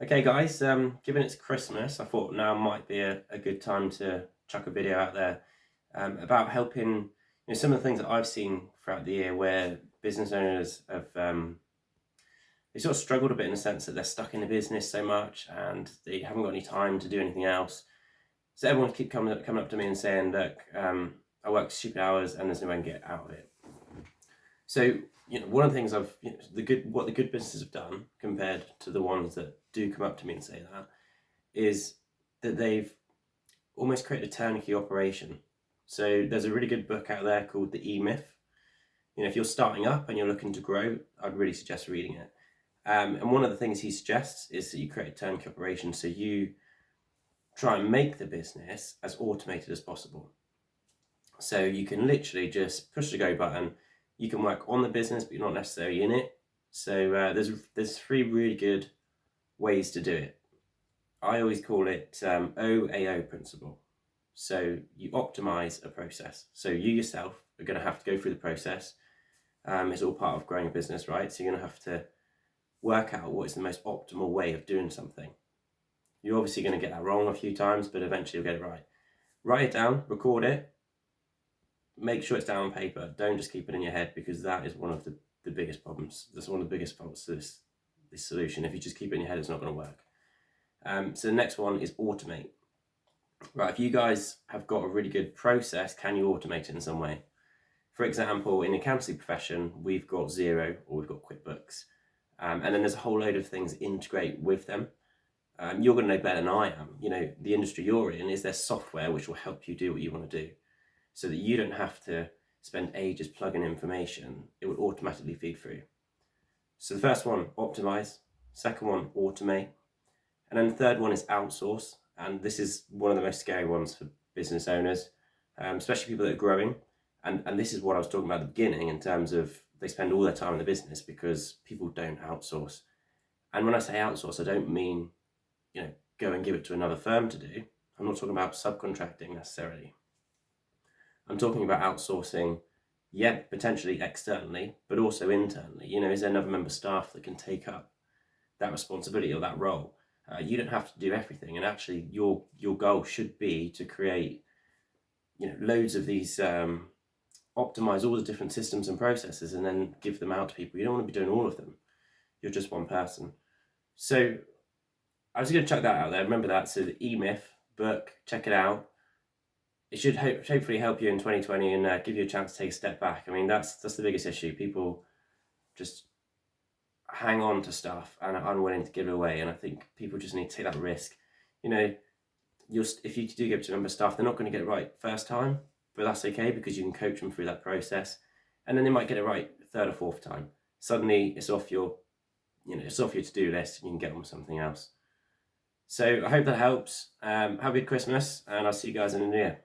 Okay guys, given it's Christmas, I thought now might be a good time to chuck a video out there about helping, some of the things that I've seen throughout the year where business owners have they sort of struggled a bit in the sense that they're stuck in the business so much and they haven't got any time to do anything else. So everyone keep coming up to me and saying, look, I work stupid hours and there's no way I can get out of it. So, one of the things what the good businesses have done compared to the ones that do come up to me and say that is that they've almost created a turnkey operation. So there's a really good book out there called the EMyth. If you're starting up and you're looking to grow, I'd really suggest reading it. And one of the things he suggests is that you create a turnkey operation. So you try and make the business as automated as possible. So you can literally just push the go button. You can work on the business, but you're not necessarily in it. So there's three really good ways to do it. I always call it OAO principle. So you optimize a process. So you yourself are going to have to go through the process. It's all part of growing a business, right? So you're going to have to work out what is the most optimal way of doing something. You're obviously going to get that wrong a few times, but eventually you'll get it right. Write it down, record it, make sure it's down on paper. Don't just keep it in your head, because that is one of the biggest problems. That's one of the biggest faults to this solution. If you just keep it in your head, it's not going to work. So the next one is automate. Right, if you guys have got a really good process, can you automate it in some way? For example, in the accountancy profession, we've got Xero or we've got QuickBooks. And then there's a whole load of things that integrate with them. You're going to know better than I am. The industry you're in, is there software which will help you do what you want to do so that you don't have to spend ages plugging information. It will automatically feed through. So the first one, optimize. Second one, automate. And then the third one is outsource. And this is one of the most scary ones for business owners, especially people that are growing. And this is what I was talking about at the beginning, in terms of they spend all their time in the business because people don't outsource. And when I say outsource, I don't mean, go and give it to another firm to do. I'm not talking about subcontracting necessarily. I'm talking about outsourcing, potentially externally, but also internally. Is there another member of staff that can take up that responsibility or that role? You don't have to do everything, and actually your goal should be to create loads of these, optimize all the different systems and processes and then give them out to people. You don't want to be doing all of them. You're just one person. So I was going to chuck that out there. Remember that. So the EMyth book, check it out. It should hopefully help you in 2020 and give you a chance to take a step back. I mean, that's the biggest issue. People just hang on to stuff and are unwilling to give it away. And I think people just need to take that risk. If you do give it to a member of staff, they're not going to get it right first time, but that's okay, because you can coach them through that process, and then they might get it right third or fourth time. Suddenly it's off your to-do list and you can get on with something else. So I hope that helps. Have a good Christmas, and I'll see you guys in the new year.